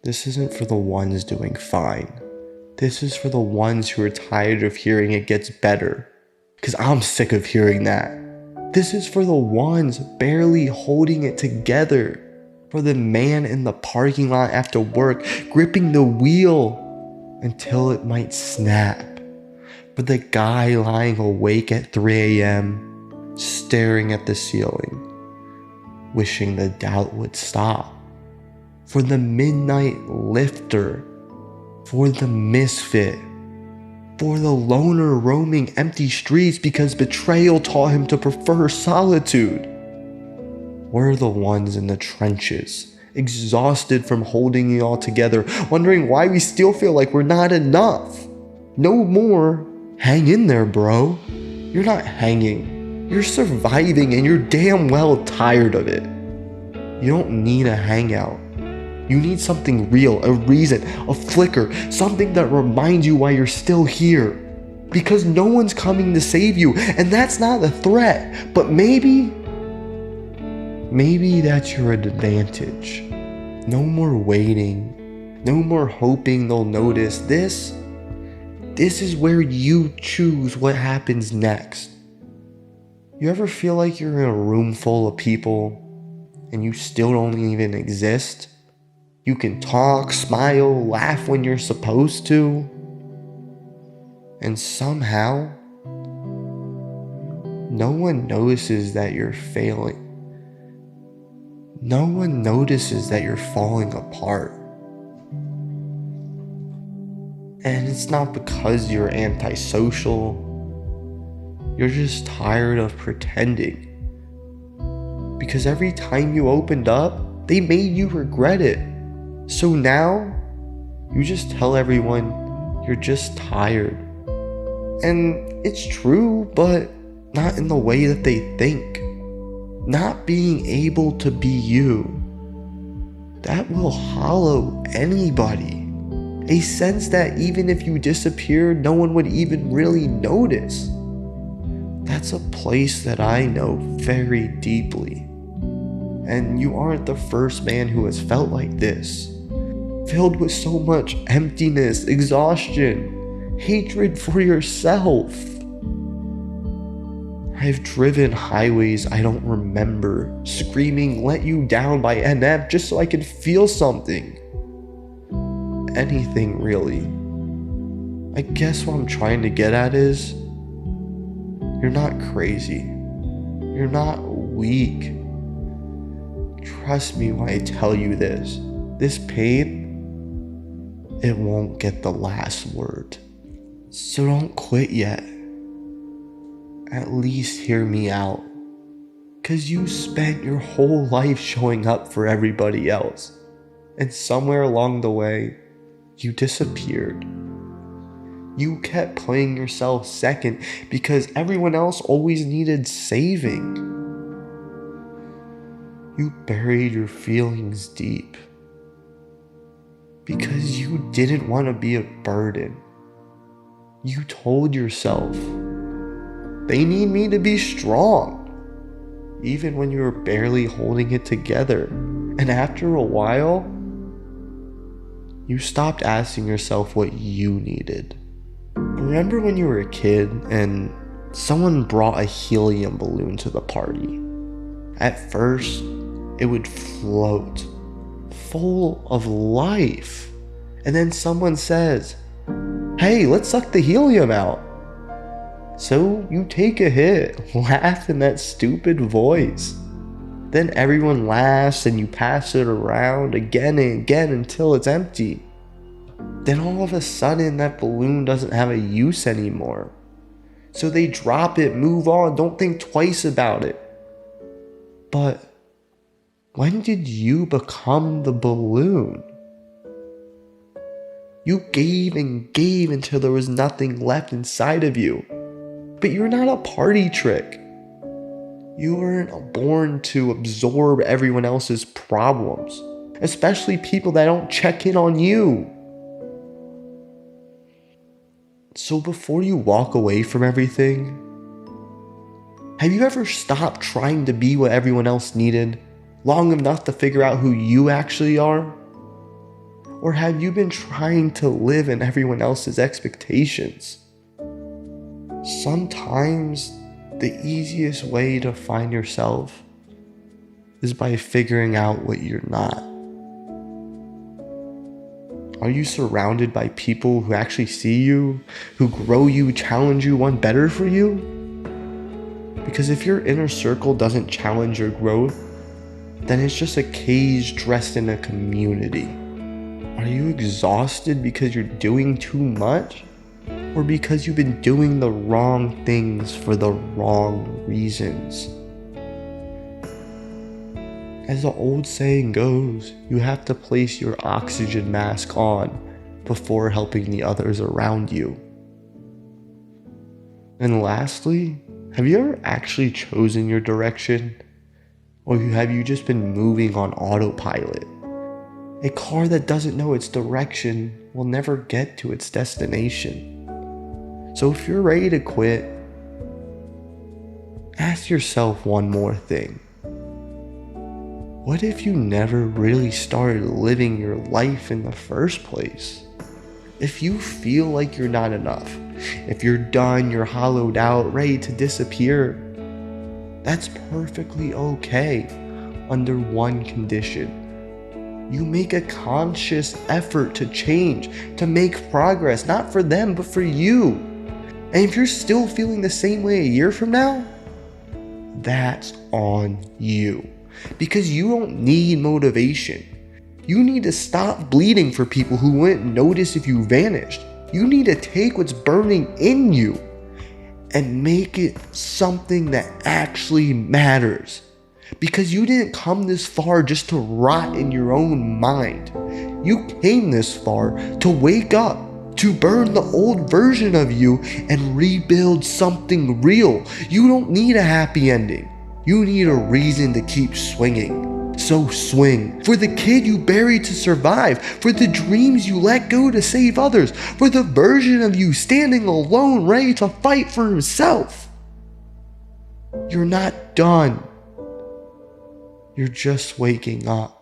This isn't for the ones doing fine. This is for the ones who are tired of hearing it gets better. Because I'm sick of hearing that. This is for the ones barely holding it together. For the man in the parking lot after work, gripping the wheel until it might snap. For the guy lying awake at 3 a.m., staring at the ceiling, wishing the doubt would stop. For the midnight lifter, for the misfit, for the loner roaming empty streets because betrayal taught him to prefer solitude. We're the ones in the trenches, exhausted from holding it all together, wondering why we still feel like we're not enough. No more. Hang in there, bro. You're not hanging. You're surviving and you're damn well tired of it. You don't need a hangout. You need something real, a reason, a flicker, something that reminds you why you're still here. Because no one's coming to save you, and that's not a threat. But maybe that's your advantage. No more waiting. No more hoping they'll notice. This is where you choose what happens next. You ever feel like you're in a room full of people and you still don't even exist? You can talk, smile, laugh when you're supposed to. And somehow, no one notices that you're failing. No one notices that you're falling apart. And it's not because you're antisocial. You're just tired of pretending. Because every time you opened up, they made you regret it. So now, you just tell everyone you're just tired. And it's true, but not in the way that they think. Not being able to be you, that will hollow anybody. A sense that even if you disappeared, no one would even really notice. That's a place that I know very deeply. And you aren't the first man who has felt like this. Filled with so much emptiness, exhaustion, hatred for yourself. I've driven highways I don't remember, screaming "let you down" by NF just so I could feel something. Anything really. I guess what I'm trying to get at is, you're not crazy. You're not weak. Trust me when I tell you this. This pain, it won't get the last word. So don't quit yet. At least hear me out. 'Cause you spent your whole life showing up for everybody else. And somewhere along the way, you disappeared. You kept playing yourself second because everyone else always needed saving. You buried your feelings deep because you didn't want to be a burden. You told yourself, they need me to be strong, even when you were barely holding it together. And after a while, you stopped asking yourself what you needed. Remember when you were a kid and someone brought a helium balloon to the party? At first, it would float, full of life. And then someone says, "Hey, let's suck the helium out." So you take a hit, laugh in that stupid voice. Then everyone laughs and you pass it around again and again until it's empty. Then all of a sudden that balloon doesn't have a use anymore. So they drop it, move on, don't think twice about it. But when did you become the balloon? You gave and gave until there was nothing left inside of you. But you're not a party trick. You weren't born to absorb everyone else's problems, especially people that don't check in on you. So before you walk away from everything, have you ever stopped trying to be what everyone else needed long enough to figure out who you actually are? Or have you been trying to live in everyone else's expectations? Sometimes the easiest way to find yourself is by figuring out what you're not. Are you surrounded by people who actually see you, who grow you, challenge you, want better for you? Because if your inner circle doesn't challenge your growth, then it's just a cage dressed in a community. Are you exhausted because you're doing too much? Or because you've been doing the wrong things for the wrong reasons? As the old saying goes, you have to place your oxygen mask on before helping the others around you. And lastly, have you ever actually chosen your direction? Or have you just been moving on autopilot? A car that doesn't know its direction will never get to its destination. So if you're ready to quit, ask yourself one more thing. What if you never really started living your life in the first place? If you feel like you're not enough, if you're done, you're hollowed out, ready to disappear, that's perfectly okay under one condition. You make a conscious effort to change, to make progress, not for them, but for you. And if you're still feeling the same way a year from now, that's on you. Because you don't need motivation. You need to stop bleeding for people who wouldn't notice if you vanished. You need to take what's burning in you and make it something that actually matters. Because you didn't come this far just to rot in your own mind. You came this far to wake up, to burn the old version of you and rebuild something real. You don't need a happy ending. You need a reason to keep swinging. So swing. For the kid you buried to survive. For the dreams you let go to save others. For the version of you standing alone ready to fight for himself. You're not done. You're just waking up.